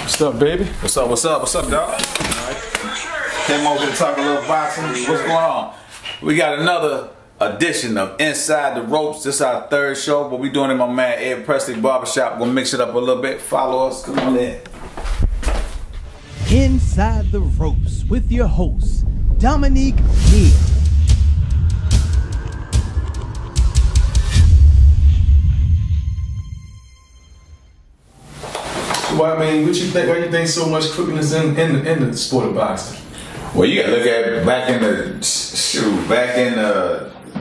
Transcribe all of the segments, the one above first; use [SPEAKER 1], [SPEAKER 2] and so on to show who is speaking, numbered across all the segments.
[SPEAKER 1] What's up, baby?
[SPEAKER 2] What's up, dog? Alright. Came over to talk a little boxing. What's going on? We got another edition of Inside the Ropes. This is our third show, but we doing it in my man Ed Presley Barbershop. We'll mix it up a little bit. Follow us. Come on in.
[SPEAKER 3] Inside the Ropes with your host, Dominique Neal.
[SPEAKER 1] Well, I mean, what you think? Why you think so much cooking is in the sport of boxing?
[SPEAKER 2] Well, you gotta look at it back in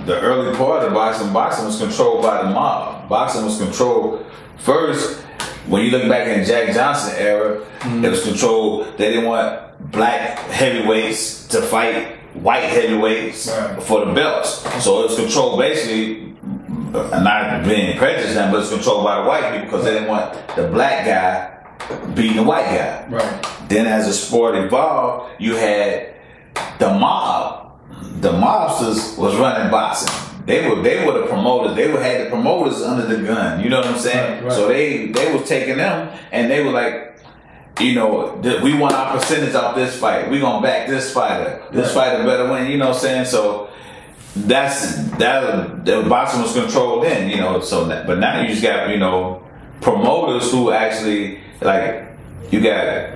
[SPEAKER 2] the early part of boxing. Boxing was controlled by the mob. Boxing was controlled first. When you look back in the Jack Johnson era, it was controlled. They didn't want black heavyweights to fight white heavyweights for the belts. So it was controlled basically, not being prejudiced, but it's controlled by the white people because they didn't want the black guy beating the white guy.
[SPEAKER 1] Right.
[SPEAKER 2] Then as the sport evolved, you had the mob. The mobsters was running boxing. They were the promoters. They had the promoters under the gun. You know what I'm saying? Right. So they was taking them and they were like, you know, we want our percentage off this fight. We gonna back this fighter. This fighter better win. You know what I'm saying? So the boxing was controlled then. You know. So but now you just got, you know, promoters who actually, like, you got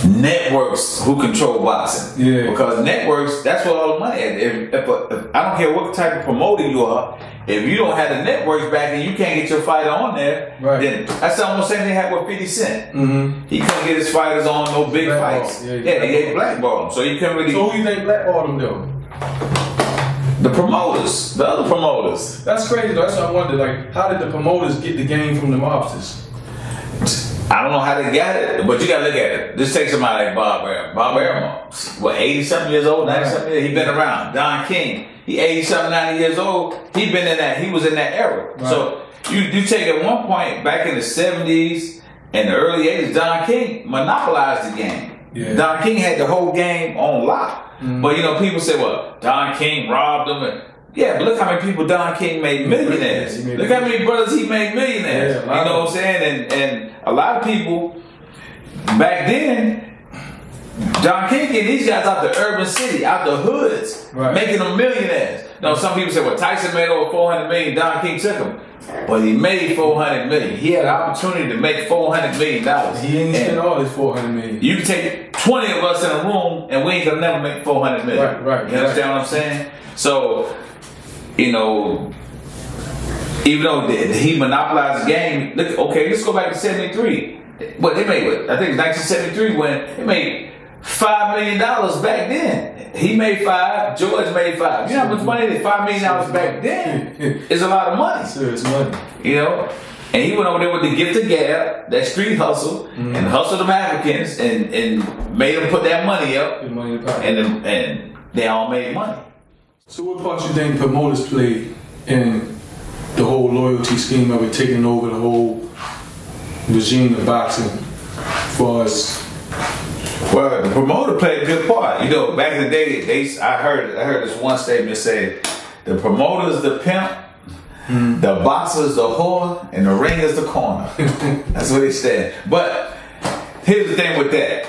[SPEAKER 2] networks who control boxing. Yeah. Because networks, that's where all the money is. If I don't care what type of promoter you are, if you don't have the networks back and you can't get your fighter on there, then that's almost the same thing happened with 50 Cent. He couldn't get his fighters on no big fights. They blackballed him. So you couldn't really.
[SPEAKER 1] So who you think blackballed him though?
[SPEAKER 2] The promoters, the other promoters.
[SPEAKER 1] That's crazy though. That's what I wonder. Like, how did the promoters get the game from the mobsters?
[SPEAKER 2] I don't know how they got it, but you gotta look at it. Just take somebody like Bob Arum. Bob Arum, what, 80-something years old, 90-something years? He been around. Don King, he 80-something, 90 years old. He was in that era. Right. So you take at one point, back in the 70s and the early 80s, Don King monopolized the game. Yeah. Don King had the whole game on lock. But you know, people say, well, Don King robbed them. Yeah, but look how many people Don King made millionaires. Look how many brothers he made millionaires. You know what I'm saying? And a lot of people back then, Don King getting these guys out the urban city, out the hoods, making them millionaires. Now, some people say, well, Tyson made over $400 million, Don King took him. But he made $400 million. He had an opportunity to make $400 million.
[SPEAKER 1] He ain't spent all his $400 million.
[SPEAKER 2] You can take 20 of us in a room and we ain't gonna never make $400 million. Right. You understand what I'm saying? So, you know, even though he monopolized the game, look, okay, let's go back to 73. What they made, I think it was 1973 when they made $5 million back then. He made 5, George made 5. You know how much money that $5 million back then is a lot of money.
[SPEAKER 1] Serious money.
[SPEAKER 2] You know? And he went over there with the gift of gab, that street hustle, and hustled them Africans and made them put that money up. And they all made money.
[SPEAKER 1] So what part you think promoters played in the whole loyalty scheme of it, taking over the whole regime of boxing as far as?
[SPEAKER 2] Well, the promoter played a good part. You know, back in the day, I heard this one statement say, the promoter's the pimp, the boxer's the whore, and the ring is the corner. That's what they said. But here's the thing with that.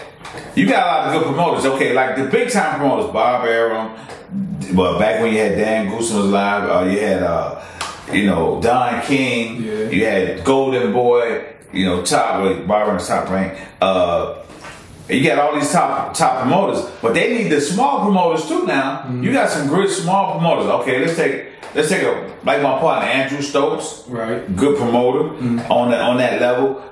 [SPEAKER 2] You got a lot of good promoters. Okay, like the big time promoters, Bob Arum. Well, back when you had Dan Goosen was live, you had, you know, Don King. Yeah. You had Golden Boy. You know, Bob Arum's top rank. You got all these top promoters, but they need the small promoters too now. You got some good small promoters. Okay, let's take like my partner Andrew Stokes, good promoter on that level.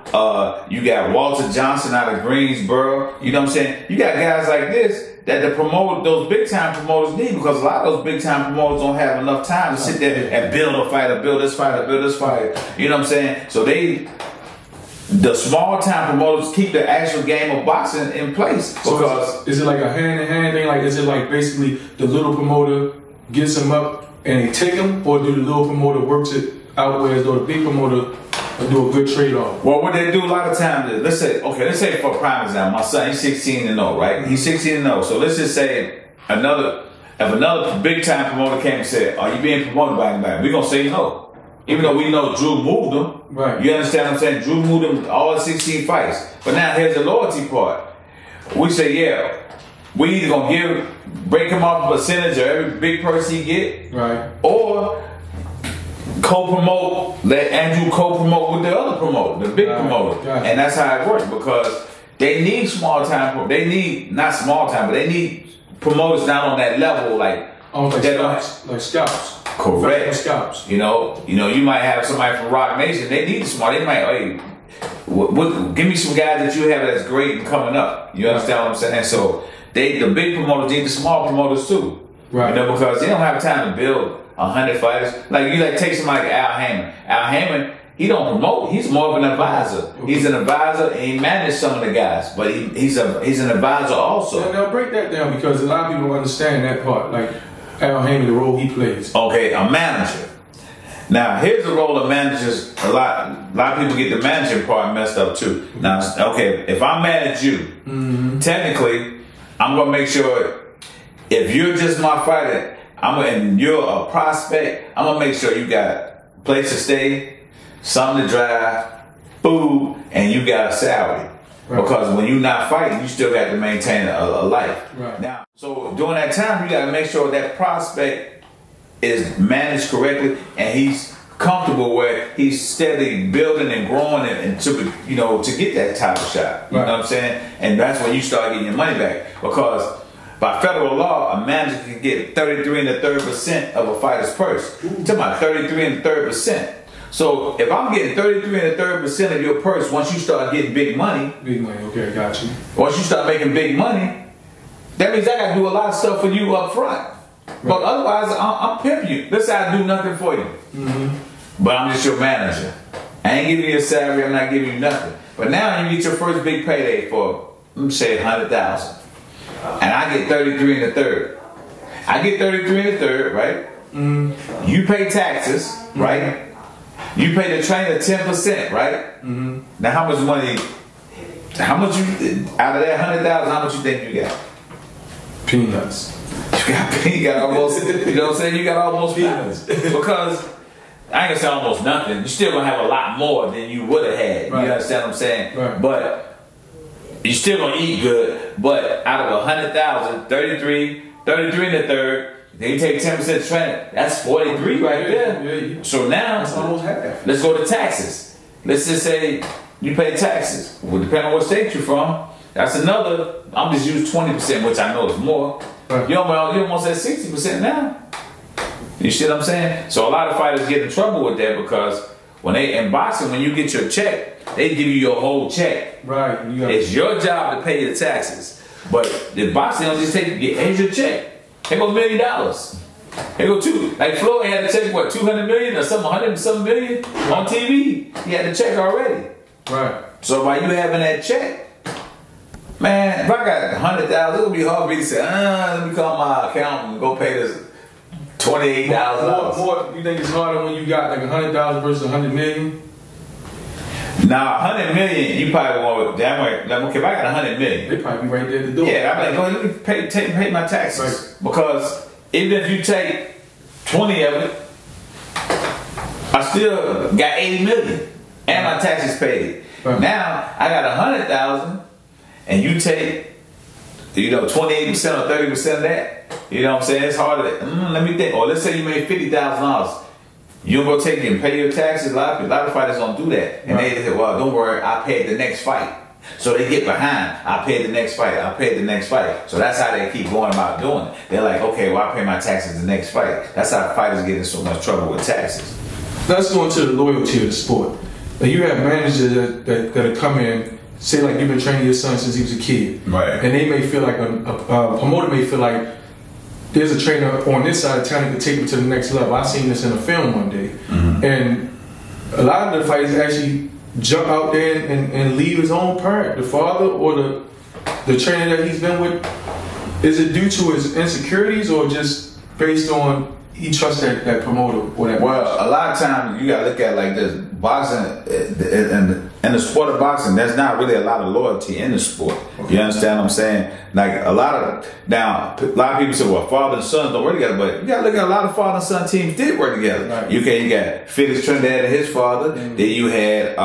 [SPEAKER 2] You got Walter Johnson out of Greensboro. You know what I'm saying? You got guys like this that those big time promoters need, because a lot of those big time promoters don't have enough time to sit there and build a fighter, build this fighter, build this fighter. You know what I'm saying? So the small time promoters keep the actual game of boxing in place. Because
[SPEAKER 1] is it like a hand in hand thing? Like, is it like basically the little promoter gets him up and they take him, or do the little promoter works it out where as though the big promoter will do a good trade off?
[SPEAKER 2] Well, what they do a lot of times is, let's say for prime example, my son, he's 16-0, right? He's 16-0. So let's just say if another big time promoter came and said, "Are you being promoted by anybody?" We're gonna say no. Even though we know Drew moved him.
[SPEAKER 1] Right.
[SPEAKER 2] You understand what I'm saying? Drew moved him all 16 fights. But now here's the loyalty part. We say, yeah, we either gonna break him off a percentage of every big purse he get,
[SPEAKER 1] right,
[SPEAKER 2] or co-promote, let Andrew co-promote with the other promoter, the big promoter.
[SPEAKER 1] Gotcha.
[SPEAKER 2] And that's how it works, because they need small time, they need, not small time, but they need promoters down on that level, like,
[SPEAKER 1] like scouts.
[SPEAKER 2] Correct.
[SPEAKER 1] Scouts.
[SPEAKER 2] You know, you might have somebody from Rock Nation, they need small, they might, hey, give me some guys that you have that's great and coming up. You understand what I'm saying? So the big promoters need the small promoters too.
[SPEAKER 1] Right.
[SPEAKER 2] You know, because they don't have time to build 100 fighters. Like you take somebody like Al Haymon. Al Haymon, he don't promote. He's more of an advisor. Okay. He's an advisor and he manages some of the guys, but he's an advisor also.
[SPEAKER 1] Now break that down, because a lot of people don't understand that part. Like Al Haymon, the role he plays.
[SPEAKER 2] Okay, a manager. Now, here's the role of managers. A lot of people get the managing part messed up too. Now, okay, if I manage you, technically, I'm gonna make sure if you're just my fighter, and you're a prospect, I'm gonna make sure you got a place to stay, something to drive, food, and you got a salary. Right. Because when you're not fighting, you still got to maintain a life.
[SPEAKER 1] Right.
[SPEAKER 2] Now, so during that time, you got to make sure that prospect is managed correctly and he's comfortable where he's steadily building and growing and to, you know, to get that title shot. You know what I'm saying? And that's when you start getting your money back, because by federal law, a manager can get 33 1/3% of a fighter's purse. I'm talking about 33 1/3%. So if I'm getting 33 1/3% of your purse, once you start getting big money,
[SPEAKER 1] okay, got you.
[SPEAKER 2] Once you start making big money, that means I got to do a lot of stuff for you up front. Right. But otherwise, I'm pimping you. Let's say I do nothing for you. But I'm just your manager. I ain't giving you a salary, I'm not giving you nothing. But now you get your first big payday for, let me say, $100,000. And I get 33 1/3. I get 33 1/3, right? You pay taxes, right? You pay the trainer 10%, right? Now how much money, out of that 100,000, how much you think you got?
[SPEAKER 1] Peanuts.
[SPEAKER 2] You got almost, you know what I'm saying? You got almost peanuts. Because I ain't gonna say almost nothing. You're still gonna have a lot more than you would have had. Right. You understand what I'm saying? Right. But you're still gonna eat good. But out of 100,000, 33 1/3, then you take 10% training. That's 43 right there. Yeah. So now
[SPEAKER 1] that's almost half.
[SPEAKER 2] Let's go to taxes. Let's just say you pay taxes. Well, depending on what state you're from, that's another. I'm just use 20%, which I know is more. Right. You're almost at 60% now. You see what I'm saying? So a lot of fighters get in trouble with that, because when in boxing, when you get your check, they give you your whole check.
[SPEAKER 1] Right.
[SPEAKER 2] It's your job to pay the taxes. But the boxing don't just here's your check. Here goes $1 million. Here go two. Like Floyd had to check what, 200 million or something, 100 and something million on TV. He had the check already. Right. So while you having that check, man, if I got 100,000, it'll be hard for me to say, let me call my accountant and go pay this $28,000.
[SPEAKER 1] More, you think it's harder when you got like 100,000 versus 100 million?
[SPEAKER 2] Nah, 100 million, you probably want, damn right, like, okay, if I got 100 million.
[SPEAKER 1] They probably be right there to do it.
[SPEAKER 2] Yeah, I'm like, go ahead, let me pay my taxes. Right. Because even if you take 20 of it, I still got 80 million and my taxes paid. Right. Now, I got 100,000 and you take, 28% or 30% of that. You know what I'm saying? It's harder. Let me think. Or let's say you made $50,000. You don't go take it and pay your taxes. A lot of fighters don't do that. And they say, well, don't worry, I paid the next fight. So they get behind. I paid the next fight. I paid the next fight. So that's how they keep going about doing it. They're like, okay, well, I pay my taxes the next fight. That's how fighters get in so much trouble with taxes.
[SPEAKER 1] Let's go into the loyalty of the sport. Now, you have managers that come in, say like you've been training your son since he was a kid. Right. And they may feel like, a promoter may feel like, there's a trainer on this side of town that can take him to the next level. I seen this in a film one day. And a lot of the fighters actually jump out there and leave his own parent, the father or the trainer that he's been with. Is it due to his insecurities or just based on he trusts that promoter? Whatever.
[SPEAKER 2] Well, a lot of times you gotta look at it like this: boxing and the sport of boxing. There's not really a lot of loyalty in the sport. Okay. You understand what I'm saying? Like a lot of people say, well, father and son don't work together, but you gotta look at a lot of father and son teams did work together. Right. You got Felix Trinidad and his father. Mm-hmm. Then you had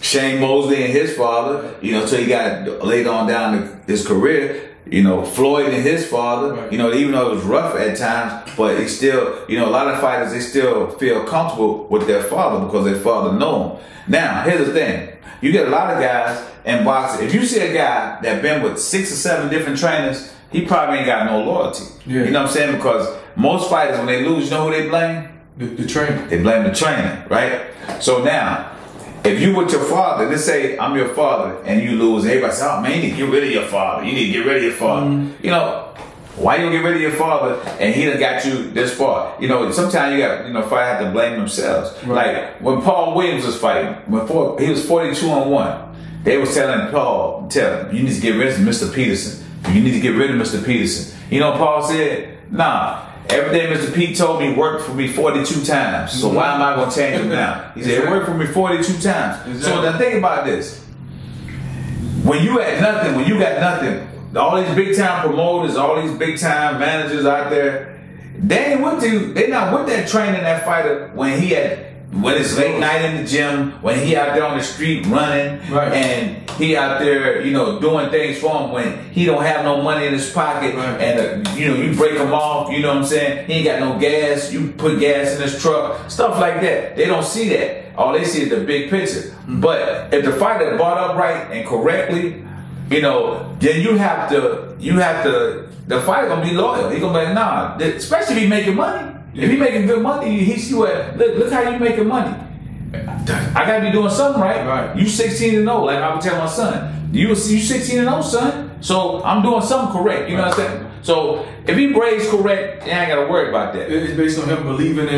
[SPEAKER 2] Shane Mosley and his father. You know, so he got laid on down his career. You know, Floyd and his father, right. You know, even though it was rough at times, but he still, you know, a lot of fighters, they still feel comfortable with their father because their father know them. Now, here's the thing. You get a lot of guys in boxing. If you see a guy that been with 6 or 7 different trainers, he probably ain't got no loyalty. Yeah. You know what I'm saying? Because most fighters, when they lose, you know who they blame?
[SPEAKER 1] The trainer.
[SPEAKER 2] They blame the trainer, right? So now, if you with your father, let's say I'm your father and you lose, everybody say, oh man, you need to get rid of your father. You need to get rid of your father. Mm-hmm. You know, why you get rid of your father and he done got you this far? You know, sometimes you got, you know, fighters have to blame themselves. Right. Like when Paul Williams was fighting, he was 42-1. They was telling Paul, you need to get rid of Mr. Peterson. You need to get rid of Mr. Peterson. You know, Paul said, nah. Every day Mr. Pete told me worked for me 42 times. So why am I going to change him now? He said, it worked for me 42 times. Exactly. So now think about this. When you had nothing, when you got nothing, all these big time promoters, all these big time managers out there, they not with that training that fighter when it's late night in the gym, when he out there on the street running, right. And he out there, you know, doing things for him when he don't have no money in his pocket, right. And you know, you break him off, you know what I'm saying? He ain't got no gas, you put gas in his truck, stuff like that. They don't see that. All they see is the big picture. Mm-hmm. But if the fighter bought up right and correctly, you know, then you have to, the fighter gonna be loyal. He gonna be like, nah, especially if he making money. If he making good money, he see what, look how you making money. I gotta be doing something right. Right. You 16-0, like I would tell my son. You 16-0, son. So I'm doing something correct. You know what I'm saying? So if he braids correct, I ain't gotta worry about that.
[SPEAKER 1] It's based on him believing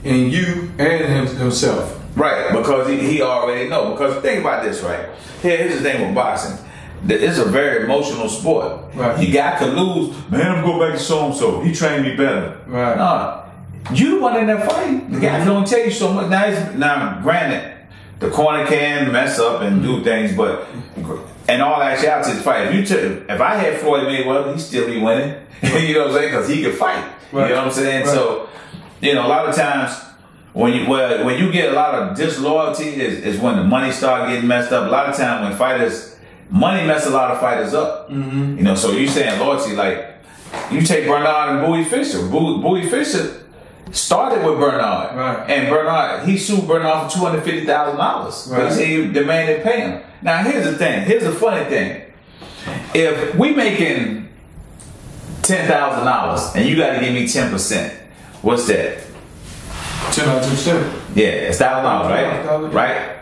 [SPEAKER 1] in you and himself.
[SPEAKER 2] Right, because he already know. Because think about this, right? Here's the thing with boxing. It's a very emotional sport. Right. You guy could lose, man, I'm going back to so-and-so. He trained me better. Right. Nah. You the one in that fight. The guy don't tell you so much. Now, granted, the corner can mess up and do things, but and all actuality is fight. If I had Floyd Mayweather, he'd still be winning. You know what I'm saying? Because he could fight. Right. You know what I'm saying? Right. So, you know, a lot of times when you get a lot of disloyalty is when the money start getting messed up. A lot of times when money mess a lot of fighters up. Mm-hmm. You know, so you saying loyalty, like you take Bernard and Bowie Fischer. Bowie Fischer started with Bernard, right. And Bernard, he sued Bernard for $250,000 because he demanded pay him. Now here's the thing. Here's the funny thing. If we making $10,000 and you got to give me 10%, what's that?
[SPEAKER 1] 10%.
[SPEAKER 2] Yeah, it's $1,000, right? Right.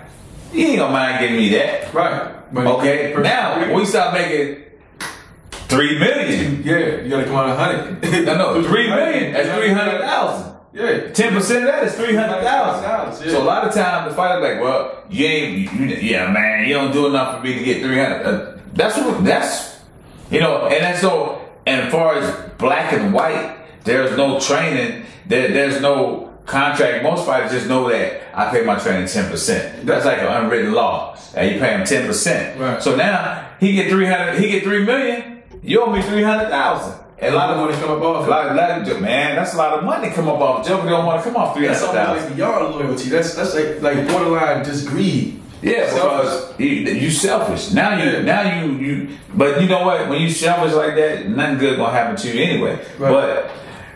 [SPEAKER 2] You ain't gonna mind giving me that,
[SPEAKER 1] right?
[SPEAKER 2] But okay. Now when we start making $3 million,
[SPEAKER 1] yeah, you gotta come out 100.
[SPEAKER 2] No, $3 million. That's 300,000. Yeah, 10% of that is 300,000. So a lot of times the fighter's like, well, yeah, man, you don't do enough for me to get 300. That's you know, and that's so. And as far as black and white, there's no training. There's no contract. Most fighters just know that I pay my training 10%. That's like an unwritten law. And you pay him 10%. Right. So now he get 300. He get $3 million. You owe me 300,000. And a lot of money come up off. Man, that's a lot of money come up off. Joker don't want to come off 300,000.
[SPEAKER 1] That's almost like beyond loyalty. That's like borderline just greed.
[SPEAKER 2] Yeah, because you selfish. Now you. But you know what? When you selfish like that, nothing good gonna happen to you anyway. Right. But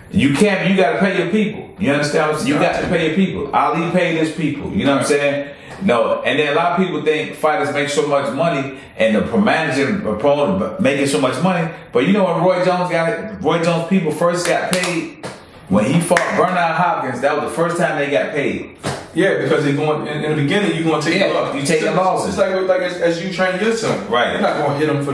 [SPEAKER 2] you can't. You gotta pay your people. You understand? What I'm saying? You got to pay your people. Ali paid his people. You know what I'm saying? No, and then a lot of people think fighters make so much money and the managing opponent making so much money. But you know when Roy Jones people first got paid when he fought Bernard Hopkins, that was the first time they got paid.
[SPEAKER 1] Yeah, because they're going in the beginning. You're going to take
[SPEAKER 2] you take the losses.
[SPEAKER 1] It's like as you train your son, right? You're not going to hit him for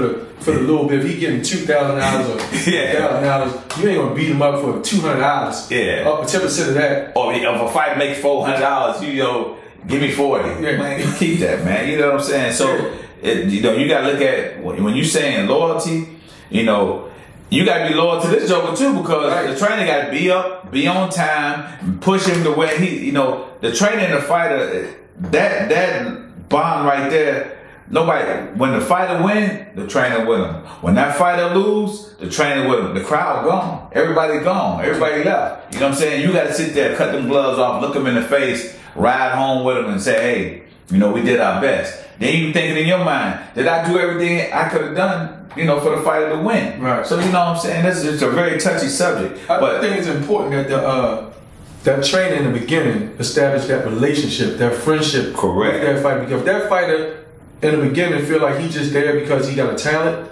[SPEAKER 1] the little bit. If he getting $2,000 or $1,000, you ain't going to beat him up for $200. Yeah, up 10% of that.
[SPEAKER 2] Or if a fight makes $400, you know. Give me 40. Yeah. Man, keep that, man. You know what I'm saying? So, you know, you got to look at when you're saying loyalty, you know, you got to be loyal to this joker too, because the trainer got to be up, be on time, push him to where he, the trainer and the fighter, that bond right there. Nobody, when the fighter win, the trainer with him. When that fighter lose, the trainer with him. The crowd gone. Everybody gone. Everybody left. You know what I'm saying? You got to sit there, cut them gloves off, look them in the face, ride home with them and say, hey, we did our best. Then you thinking in your mind, did I do everything I could have done, for the fighter to win? Right. So, you know what I'm saying? This is just a very touchy subject.
[SPEAKER 1] I think it's important that that trainer in the beginning established that relationship, that friendship.
[SPEAKER 2] Correct.
[SPEAKER 1] With that fighter. Because if that fighter in the beginning feel like he's just there because he got a talent,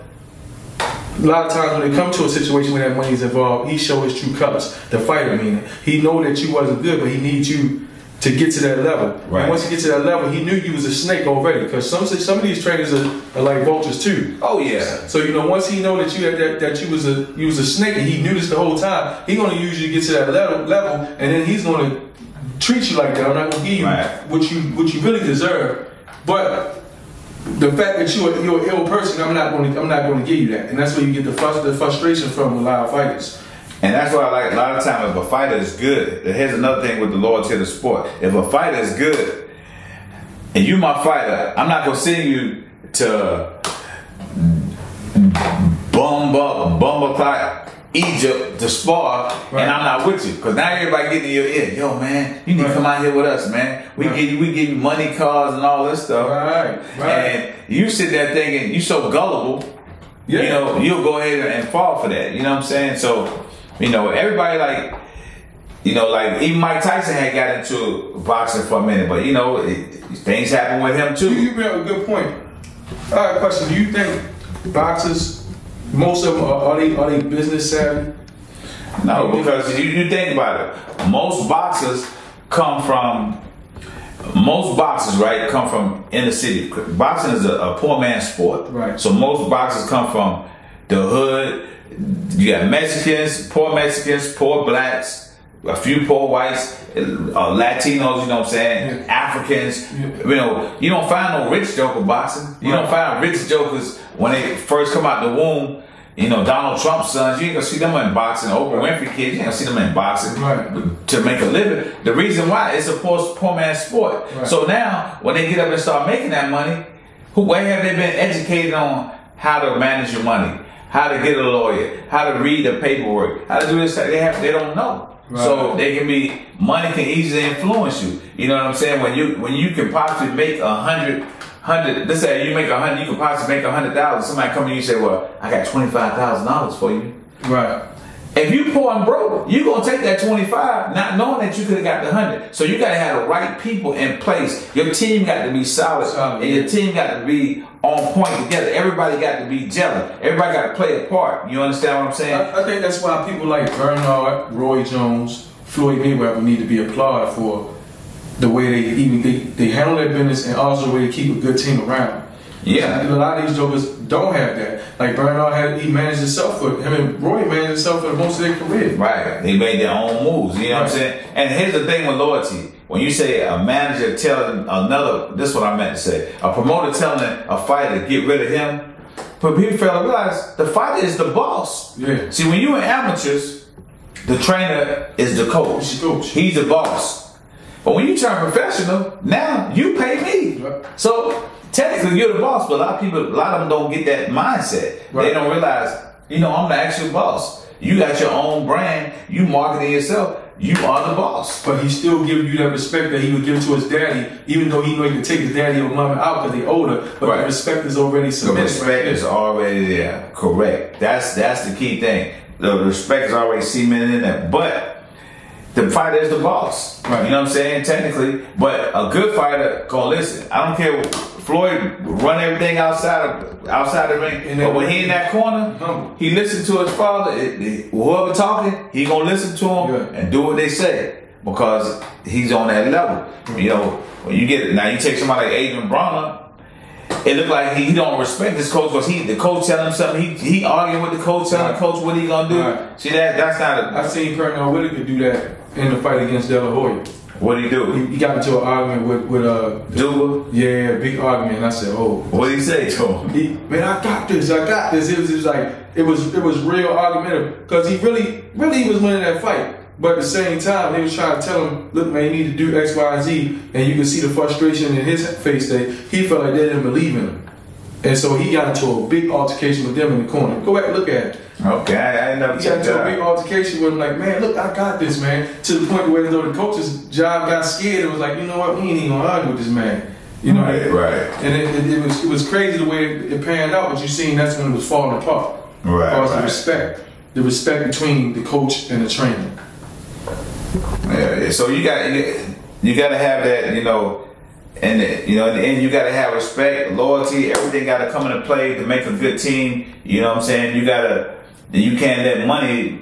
[SPEAKER 1] a lot of times when they come to a situation where that money's involved, he show his true colors. The fighter, meaning he know that you wasn't good, but he needs you to get to that level. Right. And once you get to that level, he knew you was a snake already. Because some of these trainers are like vultures too.
[SPEAKER 2] Oh yeah.
[SPEAKER 1] So once he know that you was a snake, and he knew this the whole time, he gonna use you to get to that level, and then he's gonna treat you like that. I'm not gonna give you what you really deserve, but the fact that you're an ill person, I'm not going to give you that, and that's where you get the frustration from a lot of fighters.
[SPEAKER 2] And that's why I like a lot of times if a fighter is good. Here's another thing with the loyalty of the sport. If a fighter is good, and you my fighter, I'm not going to send you to Bumba Egypt to spar, and I'm not with you, because now everybody getting in your ear. Yo, man, you need to come out here with us, man. We give you money, cars, and all this stuff. And you sit there thinking you so gullible. Yeah. You'll go ahead and fall for that. You know what I'm saying? So, everybody like even Mike Tyson had got into boxing for a minute, but things happen with him too.
[SPEAKER 1] You bring up a good point. I have a question. Do you think boxers, most of them, are they business savvy?
[SPEAKER 2] No, because you think about it. Most boxers come from inner city. Boxing is a poor man's sport. Right. So most boxers come from the hood. You got Mexicans, poor blacks, a few poor whites, Latinos, you know what I'm saying, Africans. You don't find no rich joker boxing. You don't find rich jokers when they first come out the womb. Donald Trump's sons, you ain't gonna see them in boxing. Oprah Winfrey kids, you ain't gonna see them in boxing to make a living. The reason why, it's a poor man's sport. So now, when they get up and start making that money, where have they been educated on how to manage your money, how to get a lawyer, how to read the paperwork, how to do this? They don't know. So money can easily influence you. You know what I'm saying? When you can possibly make $100, let's say you make $100, you can possibly make $100,000. Somebody come to you and say, well, I got $25,000 for you. Right. If you poor and broke, you gonna take that 25, not knowing that you could have got the 100. So you gotta have the right people in place. Your team got to be solid, and your team got to be on point together. Everybody got to be gelling. Everybody got to play a part. You understand what I'm saying?
[SPEAKER 1] I think that's why people like Bernard, Roy Jones, Floyd Mayweather need to be applauded for the way they handle their business, and also the way they keep a good team around. Yeah, a lot of these jokers don't have that. Like Bernard he managed himself for him, and Roy managed himself for most of their career.
[SPEAKER 2] Right, they made their own moves. You know what I'm saying? And here's the thing with loyalty: when you say a manager telling another, this is what I meant to say. A promoter telling a fighter get rid of him, but people fail to realize the fighter is the boss. Yeah. See, when you in amateurs, the trainer is the coach. He's the boss. But when you turn professional, now you pay me. Right. So technically, you're the boss, but a lot of them don't get that mindset. Right. They don't realize, I'm the actual boss. You got your own brand. You marketing yourself. You are the boss.
[SPEAKER 1] But he's still giving you that respect that he would give to his daddy, even though he know he can take his daddy or mama out because they're older. But the respect is already cemented.
[SPEAKER 2] The respect is already there. Correct. That's the key thing. The respect is already cemented in there. But the fighter is the boss. Right. You know what I'm saying? Technically. But a good fighter gonna listen. I don't care. Floyd run everything outside the ring. But when he in that corner, he listen to his father. Whoever talking, he gonna listen to him and do what they say, because he's on that level. When you get it, now you take somebody like Adrian Bronner, it look like he don't respect his coach because the coach telling him something. He arguing with the coach, telling the coach what he gonna do. See that's not.
[SPEAKER 1] I seen Pernell Whitaker do that in the fight against De La Hoya.
[SPEAKER 2] What did he do?
[SPEAKER 1] He got into an argument with
[SPEAKER 2] Duba?
[SPEAKER 1] Yeah, big argument. And I said, oh.
[SPEAKER 2] What did he say to him?
[SPEAKER 1] Man, I got this. It was like it was real argumentative because he really was winning that fight. But at the same time, they was trying to tell him, look, man, you need to do X, Y, and Z. And you can see the frustration in his face that he felt like they didn't believe in him. And so he got into a big altercation with them in the corner. Go back and look at it.
[SPEAKER 2] Okay, I never
[SPEAKER 1] He got into a big altercation with him, like, man, look, I got this, man. To the point where the coach's job got scared and was like, you know what, we ain't even gonna argue with this man. You know,
[SPEAKER 2] right.
[SPEAKER 1] And it was crazy the way it panned out, but you seen that's when it was falling apart.
[SPEAKER 2] Right.
[SPEAKER 1] Because the respect between the coach and the trainer.
[SPEAKER 2] Yeah. So you got to have that, you know. And you know, in the end, you got to have respect, loyalty, everything got to come into play to make a good team. You know what I'm saying? You can't let money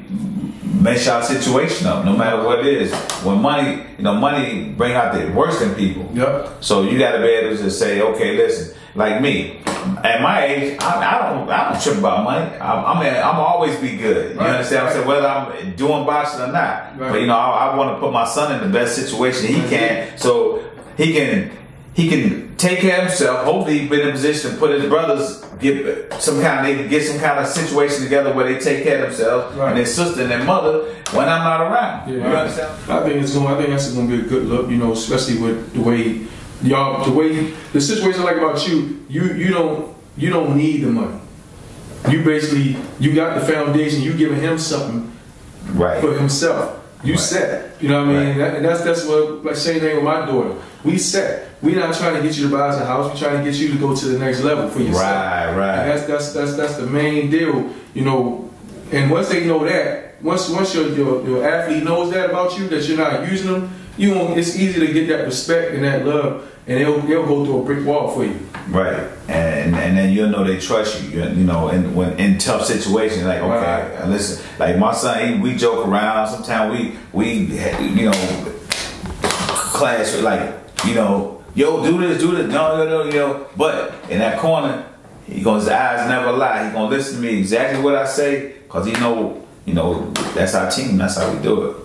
[SPEAKER 2] mess y'all situation up, no matter what it is. When money, you know, money bring out the worst in people.
[SPEAKER 1] Yep.
[SPEAKER 2] So you got to be able to say, okay, listen, like me, at my age, I don't trip about money. I'm always be good. You understand what I'm saying? Whether I'm doing boxing or not. Right. But you know, I want to put my son in the best situation he can, so he can take care of himself. Hopefully, he's been in a position to put his brothers get some kind of situation together where they take care of themselves and their sister and their mother when I'm not around. Yeah, you understand?
[SPEAKER 1] I think that's going to be a good look. You know, especially with the situation I like about you. You don't need the money. You got the foundation. You giving him something for himself. You set, you know what I mean? And that's what, like same thing with my daughter. We set. We not trying to get you to buy us a house. We trying to get you to go to the next level for yourself. Right. And that's the main deal, you know. And once they know that, once your athlete knows that about you, that you're not using them, it's easy to get that respect and that love, and they'll go through a brick wall for you.
[SPEAKER 2] Right. And then you'll know they trust you. You know, and when in tough situations, like okay, listen, like my son, we joke around. Sometimes we you know, clash with like, you know, yo, do this, no, you know. But in that corner, his eyes never lie. He gonna listen to me exactly what I say, cause he know, you know, that's our team. That's how we do it.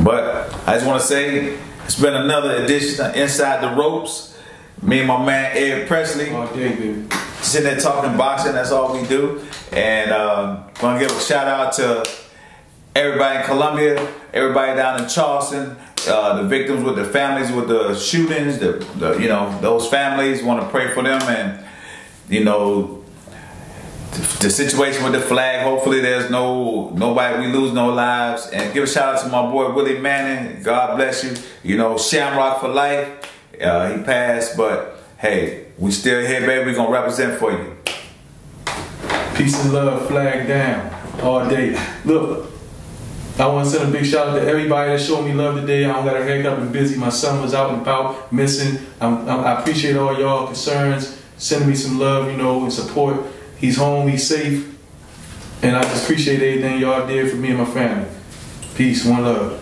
[SPEAKER 2] But I just want to say it's been another edition of Inside the Ropes. Me and my man Ed Presley, sitting there talking boxing. That's all we do. And gonna give a shout out to everybody in Columbia, everybody down in Charleston, the victims with the families with the shootings. You know, those families, want to pray for them, and you know, the situation with the flag. Hopefully, there's nobody. We lose no lives. And give a shout out to my boy Willie Manning. God bless you. You know, Shamrock for life. He passed, but hey, we still here, baby. We gonna represent for you.
[SPEAKER 1] Peace and love, flag down, all day. Look, I want to send a big shout out to everybody that showed me love today. I don't got a haircut, been busy. My son was out and about, missing. I appreciate all y'all concerns, sending me some love, you know, and support. He's home, he's safe, and I just appreciate everything y'all did for me and my family. Peace, one love.